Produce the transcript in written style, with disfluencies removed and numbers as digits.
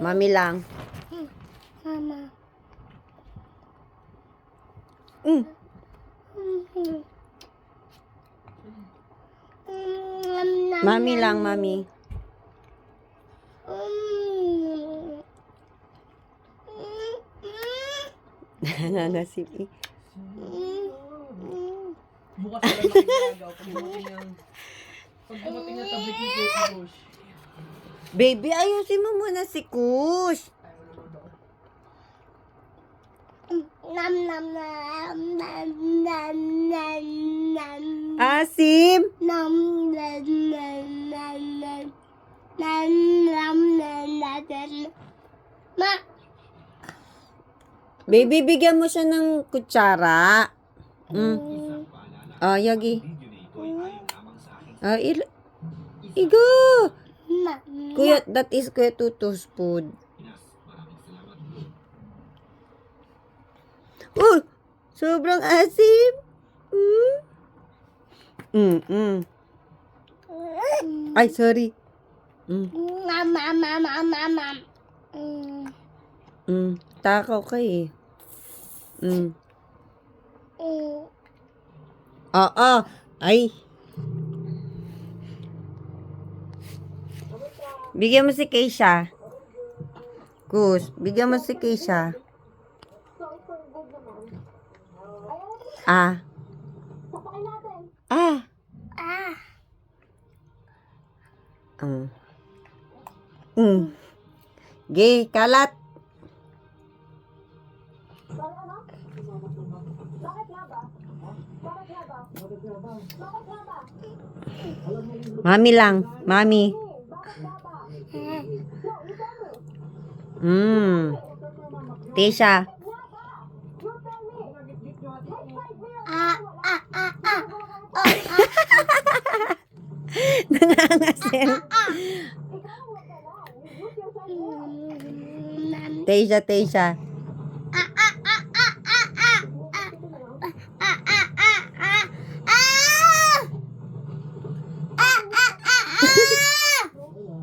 Mami lang. Mama. Mm. Mami lang, mami. Nangangasip eh. Bukas na lang nakikagaw. Pag dumating ang tablet ni Kate Bush. Baby, ayusin mo muna si Kush. Nam nam nam nam nam nam nam Asim. nam nam nam nam nam nam nam nam nam. Ma. Baby, bigyan mo siya ng kutsara. Oh, Yogi. Oh, Igo. Ma. Kuya, that is Kuya Tutu's food. Oh, sobrang asim. Ay, sorry. Mam mam mam mam mam mam. Takaw ka eh. Oo. Ay. Bigyan mo si Keisha. Kus, bigyan mo si Keisha. Ah. Ah. Ah. Ge, kalat. Mami lang, mami. Tisha. Ah ah ah ah. Nangangasim. Tisha, Tisha.